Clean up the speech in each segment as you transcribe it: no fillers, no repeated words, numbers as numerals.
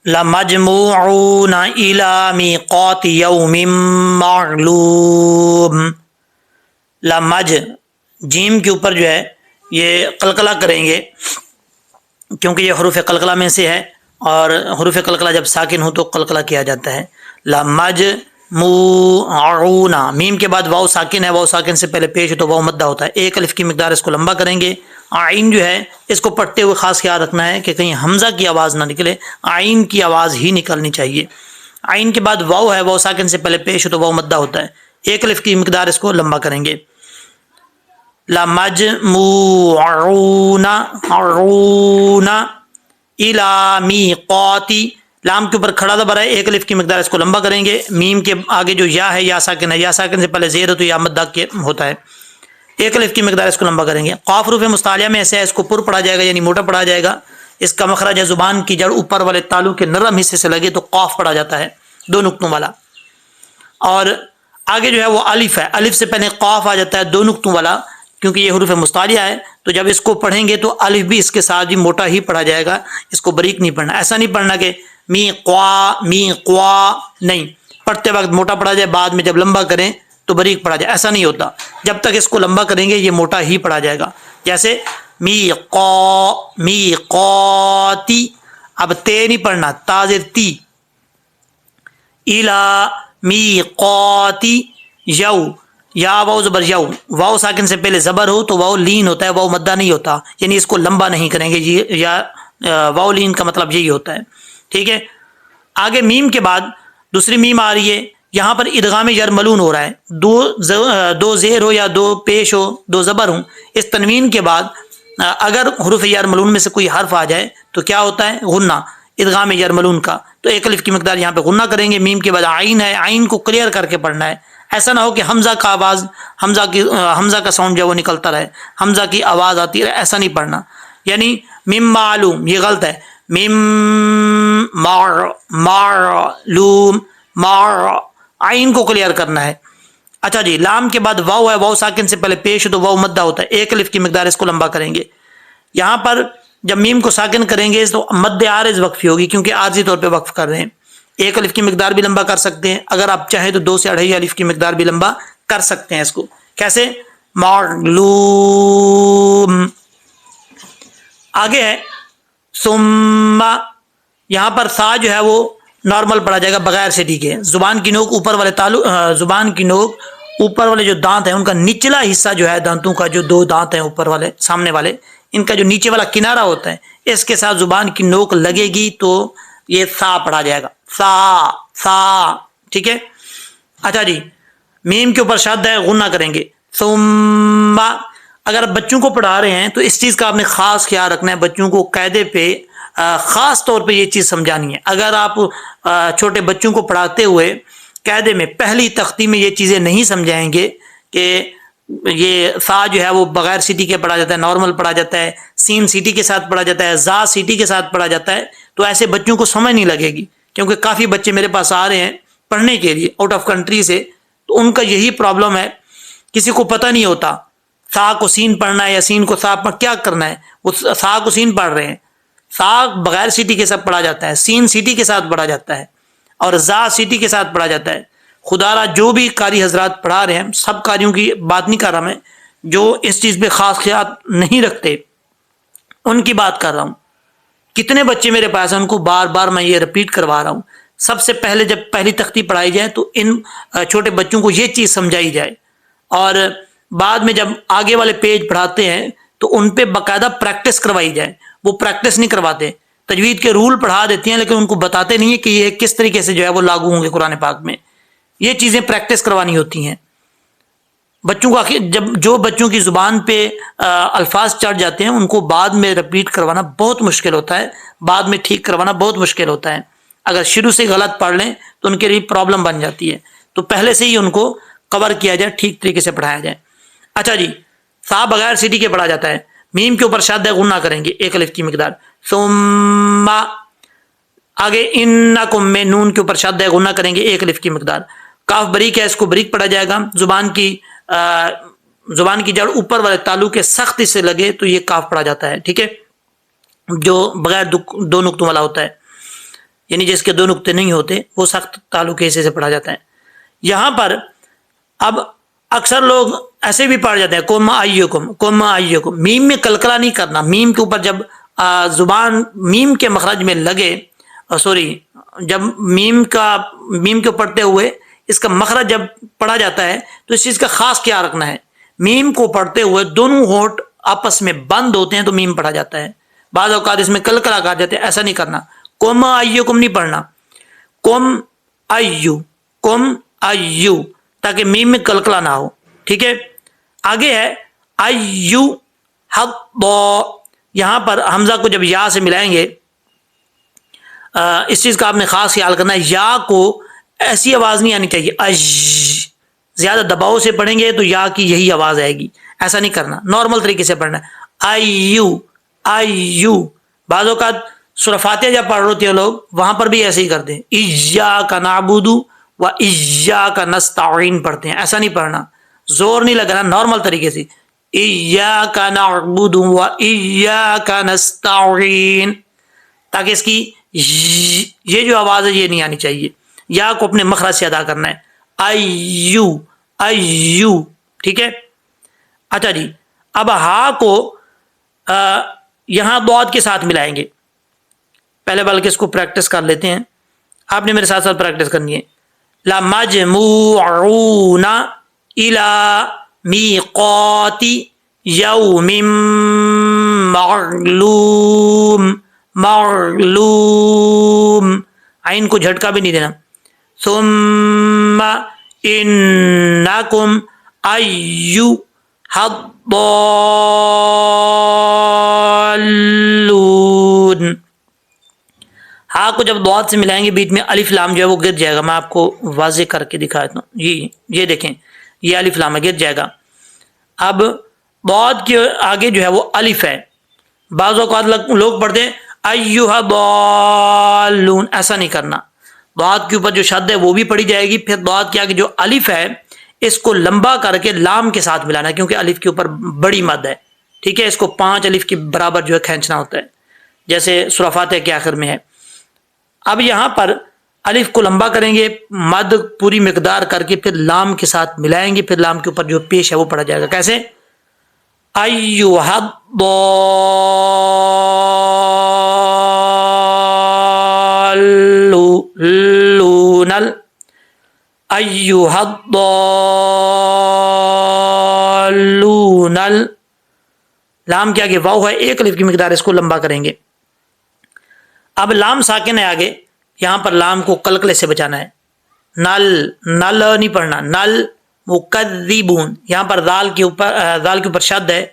لمجموعون الی میقات یوم معلوم. لمج جیم کے اوپر جو ہے یہ قلقلہ کریں گے کیونکہ یہ حروف قلقلہ میں سے ہے، اور حروف قلقلہ جب ساکن ہو تو قلقلہ کیا جاتا ہے. لمجموعون، میم کے بعد واو ساکن ہے، واو ساکن سے پہلے پیش ہو تو واو مدہ ہوتا ہے. ایک الف کی مقدار اس کو لمبا کریں گے. آئین جو ہے اس کو پڑھتے ہوئے خاص خیال رکھنا ہے کہ کہیں حمزہ کی آواز نہ نکلے، آئین کی آواز ہی نکلنی چاہیے. آئین کے بعد واو ہے، واو ساکن سے پہلے پیش ہو تو واو مدہ ہوتا ہے. ایک الف کی مقدار اس کو لمبا کریں گے. لمجموعون عون الی میقات، لام کے اوپر کھڑا زبر ہے، ایک الف کی مقدار اس کو لمبا کریں گے. میم کے آگے جو یا ہے یا ساکن ہے، یا ساکن سے پہلے زیر ہو تو یا مدہ ہوتا ہے، ایک الف کی مقدار اس کو لمبا کریں گے. قاف حروف مستعلیہ میں ایسے ہے، اس کو پر پڑھا جائے گا یعنی موٹا پڑھا جائے گا. اس کا مخرج ہے زبان کی جڑ اوپر والے تالو کے نرم حصے سے لگے تو قاف پڑھا جاتا ہے، دو نقطوں والا. اور آگے جو ہے وہ الف ہے، الف سے پہلے قاف آ جاتا ہے دو نقطوں والا، کیونکہ یہ حروف مستعلیہ ہے تو جب اس کو پڑھیں گے تو الف بھی اس کے ساتھ بھی موٹا ہی پڑھا جائے گا، اس کو باریک نہیں پڑھنا. ایسا نہیں پڑھنا کہ می قوا نہیں، پڑھتے وقت موٹا پڑھا جائے، بعد میں جب لمبا کریں تو باریک پڑھا جائے، ایسا نہیں ہوتا. جب تک اس کو لمبا کریں گے یہ موٹا ہی پڑھا جائے گا. جیسے میقاتی، اب تے نہیں پڑھنا، تا زیر تی. الا میقاتی یو، یا واو زبر یو، واو ساکن سے پہلے زبر ہو تو واو لین ہوتا ہے، واو مدہ نہیں ہوتا، یعنی اس کو لمبا نہیں کریں گے. یا واو لین کا مطلب یہی ہوتا ہے. ٹھیک ہے. آگے میم کے بعد دوسری میم آ رہی ہے، یہاں پر ادغام یرملون ہو رہا ہے. دو زیر ہو یا دو پیش ہو، دو زبر ہوں، اس تنوین کے بعد اگر حروف یرملون میں سے کوئی حرف آ جائے تو کیا ہوتا ہے؟ غنہ، ادغام یرملون کا. تو ایک الف کی مقدار یہاں پہ غنہ کریں گے. میم کے بعد عین ہے، عین کو کلیئر کر کے پڑھنا ہے. ایسا نہ ہو کہ حمزہ کا آواز، حمزہ کا ساؤنڈ جو وہ نکلتا رہے، حمزہ کی آواز آتی رہے، ایسا نہیں پڑھنا. یعنی مم معلوم، یہ غلط ہے. مم معلوم، عین کو کلیئر کرنا ہے. اچھا جی، لام کے بعد واو ہے، واو ساکن سے پہلے پیش ہو تو واو مدہ ہوتا ہے، ایک الف کی مقدار اس کو لمبا کریں گے. یہاں پر جب میم کو ساکن کریں گے تو مد عارض وقفی ہوگی کیونکہ عارضی طور پہ وقف کر رہے ہیں. ایک الف کی مقدار بھی لمبا کر سکتے ہیں، اگر آپ چاہیں تو 2 سے 2.5 الف کی مقدار بھی لمبا کر سکتے ہیں. اس کو کیسے؟ معلوم. آگے ہے ثم، یہاں پر سا جو ہے وہ نارمل پڑھا جائے گا بغیر سیٹی کے. زبان کی نوک اوپر والے زبان کی نوک اوپر والے جو دانت ہیں ان کا نچلا حصہ جو ہے، دانتوں کا جو 2 دانت ہیں اوپر والے سامنے والے، ان کا جو نیچے والا کنارہ ہوتا ہے اس کے ساتھ زبان کی نوک لگے گی تو یہ سا پڑھا جائے گا. سا. ٹھیک ہے. اچھا جی، میم کے اوپر شد ہے، غنہ کریں گے. ثم، اگر بچوں کو پڑھا رہے ہیں تو اس چیز کا آپ نے خاص خیال رکھنا ہے، بچوں کو قاعدے پہ خاص طور پہ یہ چیز سمجھانی ہے. اگر آپ چھوٹے بچوں کو پڑھاتے ہوئے قاعدے میں پہلی تختی میں یہ چیزیں نہیں سمجھائیں گے کہ یہ سا جو ہے وہ بغیر سیٹی کے پڑھا جاتا ہے، نارمل پڑھا جاتا ہے، سین سیٹی کے ساتھ پڑھا جاتا ہے، زا سیٹی کے ساتھ پڑھا جاتا ہے، تو ایسے بچوں کو سمجھ نہیں لگے گی. کیونکہ کافی بچے میرے پاس آ رہے ہیں پڑھنے کے لیے آؤٹ آف کنٹری سے، تو ان کا یہی پرابلم ہے، کسی کو پتہ نہیں ہوتا سا کو سین پڑھنا ہے یا سین کو سا پڑھ کیا کرنا ہے. وہ سا کو سین پڑھ رہے ہیں، سا بغیر سیٹی کے ساتھ پڑھا جاتا ہے، سین سیٹی کے ساتھ پڑھا جاتا ہے، اور زا سیٹی کے ساتھ پڑھا جاتا ہے. خدا را جو بھی قاری حضرات پڑھا رہے ہیں، سب قاریوں کی بات نہیں کر رہا میں، جو اس چیز پہ خاص خیال نہیں رکھتے ان کی بات کر رہا ہوں. کتنے بچے میرے پاس ہیں، ان کو بار بار میں یہ رپیٹ کروا رہا ہوں. سب سے پہلے جب پہلی تختی پڑھائی جائے تو ان چھوٹے بچوں کو یہ چیز سمجھائی جائے، اور بعد میں جب آگے والے پیج پڑھاتے ہیں تو ان پہ باقاعدہ پریکٹس کروائی جائے. وہ پریکٹس نہیں کرواتے، تجوید کے رول پڑھا دیتے ہیں لیکن ان کو بتاتے نہیں ہیں کہ یہ کس طریقے سے جو ہے وہ لاگو ہوں گے قرآن پاک میں. یہ چیزیں پریکٹس کروانی ہوتی ہیں بچوں کو. جب جو بچوں کی زبان پہ الفاظ چڑھ جاتے ہیں ان کو بعد میں رپیٹ کروانا بہت مشکل ہوتا ہے، بعد میں ٹھیک کروانا بہت مشکل ہوتا ہے. اگر شروع سے غلط پڑھ لیں تو ان کے لیے پرابلم بن جاتی ہے. تو پہلے سے ہی ان کو کور کیا جائے، ٹھیک طریقے سے پڑھایا جائے. اچھا جی، سا بغیر سیٹی کے پڑھا جاتا ہے. میم کے اوپر شد غنہ کریں گے، ایک الف کی مقدار. ثم، آگے انکم میں نون کے اوپر شد غنہ کریں گے، ایک الف کی مقدار. کاف بریک ہے، اس کو بریک پڑھا جائے گا. زبان کی جڑ اوپر والے تالو کے سختی سے لگے تو یہ کاف پڑھا جاتا ہے. ٹھیک ہے، جو بغیر 2 نقطوں والا ہوتا ہے. یعنی جس کے دو نقطے نہیں ہوتے وہ سخت تعلق کے حصے سے پڑھا جاتا ہے. یہاں پر اب اکثر لوگ ایسے بھی پڑھ جاتے ہیں کم ایکم کم ایکم. میم میں کلکلا نہیں کرنا. میم کے اوپر جب زبان میم کے مخرج میں لگے جب میم کو پڑھتے ہوئے اس کا مخرج جب پڑھا جاتا ہے تو اس چیز کا خاص کیا رکھنا ہے. میم کو پڑھتے ہوئے دونوں ہونٹ آپس میں بند ہوتے ہیں تو میم پڑھا جاتا ہے. بعض اوقات اس میں کلکلا کر جاتے ہیں, ایسا نہیں کرنا. کم ایکم نہیں پڑھنا, کم ایو تاکہ میم میں کلکلا نہ ہو. ٹھیک ہے. آگے ہے ایو حب. یہاں پر حمزہ کو جب یا سے ملائیں گے اس چیز کا آپ نے خاص خیال کرنا ہے, یا کو ایسی آواز نہیں آنی چاہیے زیادہ دباؤ سے پڑھیں گے تو یا کی یہی آواز آئے گی. ایسا نہیں کرنا, نارمل طریقے سے پڑھنا ہے. ایو. بعض اوقات سورہ فاتحہ جب پڑھ رہے ہوتے ہیں لوگ وہاں پر بھی ایسے ہی کرتے ہیں, ایاک نعبد و ایاک نستعین پڑھتے ہیں. ایسا نہیں پڑھنا, زور نہیں لگانا, نارمل طریقے سے ایاک نعبد و ایاک نستعین, تاکہ اس کی یہ جو آواز ہے یہ نہیں آنی چاہیے. یا کو اپنے مخرج سے ادا کرنا ہے. ایو. ٹھیک ہے. اچھا جی, اب ہا کو یہاں ضاد کے ساتھ ملائیں گے. پہلے بلکہ اس کو پریکٹس کر لیتے ہیں, آپ نے میرے ساتھ ساتھ پریکٹس کرنی ہے. لَمَجْمُوعُونَ إِلَى مِيقَاتِ يَوْمٍ معلوم. عین کو جھٹکا بھی نہیں دینا. ثم انکم ایھا الضالون. ہاں کو جب ضاد سے ملائیں گے بیچ میں الف لام جو ہے وہ گر جائے گا. میں آپ کو واضح کر کے دکھاتا ہوں. یہ دیکھیں, یہ الف لام گر جائے گا. اب ضاد کے آگے جو ہے وہ الف ہے. بعض اوقات لوگ پڑھتے ہیں ایھا الضالون, ایسا نہیں کرنا. ضاد کے اوپر جو شد ہے وہ بھی پڑھی جائے گی. پھر ضاد کے آگے جو الف ہے اس کو لمبا کر کے لام کے ساتھ ملانا ہے, کیونکہ الف کے اوپر بڑی مد ہے. ٹھیک ہے. اس کو 5 الف کے برابر جو ہے کھینچنا ہوتا ہے, جیسے سورہ فاتحہ کے آخر میں ہے. اب یہاں پر الف کو لمبا کریں گے, مد پوری مقدار کر کے پھر لام کے ساتھ ملائیں گے. پھر لام کے اوپر جو پیش ہے وہ پڑھا جائے گا. کیسے؟ ایھا الضالون. ایھا الضالون. لام کے آگے واو ہے, 1 الف کی مقدار, اس کو لمبا کریں گے. اب لام ساکن ہے آگے, یہاں پر لام کو کلکلے سے بچانا ہے. نل نہیں پڑھنا. نل مکذبون. یہاں پر دال کے اوپر شد ہے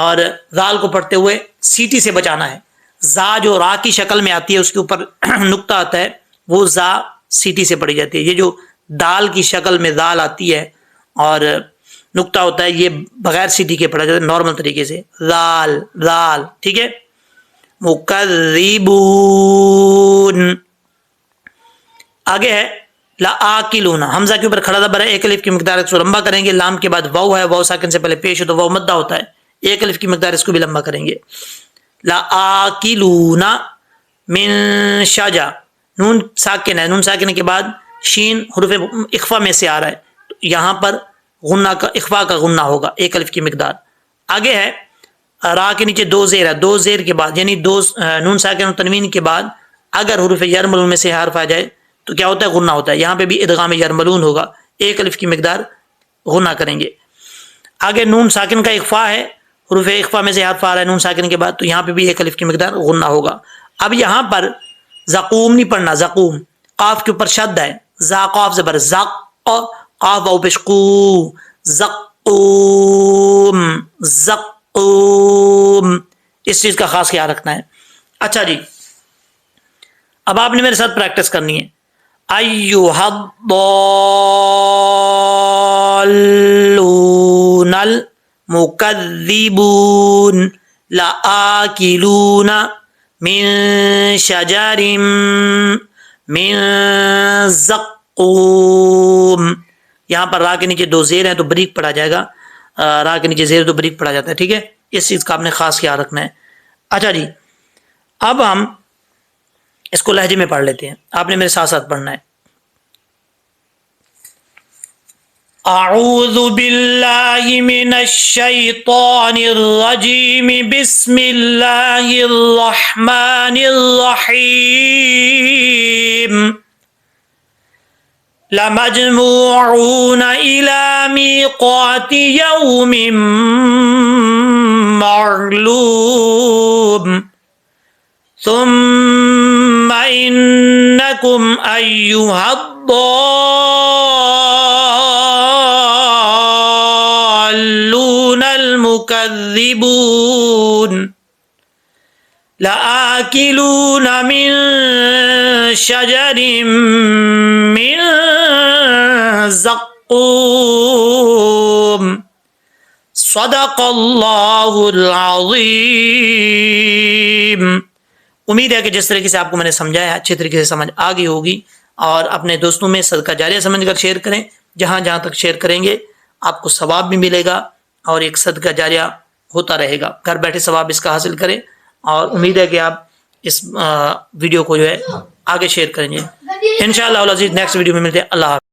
اور دال کو پڑھتے ہوئے سیٹی سے بچانا ہے. زا جو را کی شکل میں آتی ہے اس کے اوپر نقطہ آتا ہے, وہ زا سیٹی سے پڑھی جاتی ہے. یہ جو دال کی شکل میں دال آتی ہے اور نقطہ ہوتا ہے یہ بغیر سیٹی کے پڑھا جاتا ہے, نارمل طریقے سے دال. ٹھیک ہے. مکذبون. آگے ہے لآکلون. حمزہ کے اوپر کھڑا زبر ہے, 1 الف کی مقدار اس کو لمبا کریں گے. لام کے بعد واو ہے, واو ساکن سے پہلے پیش ہو تو واو مدہ ہوتا ہے, 1 الف کی مقدار اس کو بھی لمبا کریں گے. لآکلون من شجر. نون ساکن ہے, نون ساکن کے بعد شین حروف اخفا میں سے آ رہا ہے, تو یہاں پر غنہ کا اخفا کا غنہ ہوگا, 1 الف کی مقدار. آگے ہے را کے نیچے 2 زیر ہے, 2 زیر کے بعد یعنی نون ساکن اور تنوین کے بعد اگر حروف یرملون میں سے حرف آ جائے تو کیا ہوتا ہے؟ غنہ ہوتا ہے. یہاں پہ بھی ادغام یرملون ہوگا, 1 الف کی مقدار غنہ کریں گے. آگے نون ساکن کا اخفا ہے, حروف اخفا میں سے حرف آ رہا ہے نون ساکن کے بعد, تو یہاں پہ بھی 1 الف کی مقدار غنہ ہوگا. اب یہاں پر زقوم نہیں پڑھنا. زقوم قاف کے اوپر شد ہے, زا قاف زبر زق, قاف واو پیش قو. زقوم. اس چیز کا خاص خیال رکھنا ہے. اچھا جی, اب آپ نے میرے ساتھ پریکٹس کرنی ہے. ایھا الضالون المکذبون لآکلون من شجر من زقوم. یہاں پر را کے نیچے 2 زیر ہیں تو بریک پڑھا جائے گا, را کے نیچے زیر تو بریک پڑھا جاتا ہے. ٹھیک ہے. اس چیز کا آپ نے خاص خیال رکھنا ہے. اچھا جی, اب ہم اس کو لہجے میں پڑھ لیتے ہیں, آپ نے میرے ساتھ ساتھ پڑھنا ہے. اعوذ باللہ من الشیطان الرجیم بسم اللہ الرحمن الرحیم لَمَجْمُوعُونَ إِلَى مِيقَاتِ يَوْمٍ مَّعْلُومٍ ثُمَّ إِنَّكُمْ أَيُّهَا الضَّالُّونَ الْمُكَذِّبُونَ لَآكِلُونَ مِن شَجَرٍ مِّن زَقُّومٍ صدق اللہ العظیم. امید ہے کہ جس طریقے سے آپ کو میں نے سمجھایا اچھے طریقے سے سمجھ آ گئی ہوگی, اور اپنے دوستوں میں صدقہ جاریہ سمجھ کر شیئر کریں. جہاں جہاں تک شیئر کریں گے آپ کو ثواب بھی ملے گا اور ایک صدقہ جاریہ ہوتا رہے گا. گھر بیٹھے ثواب اس کا حاصل کریں, اور امید ہے کہ آپ اس ویڈیو کو جو ہے آگے شیئر کریں گے. انشاءاللہ العزیز نیکسٹ ویڈیو میں ملتے ہیں. اللہ حافظ.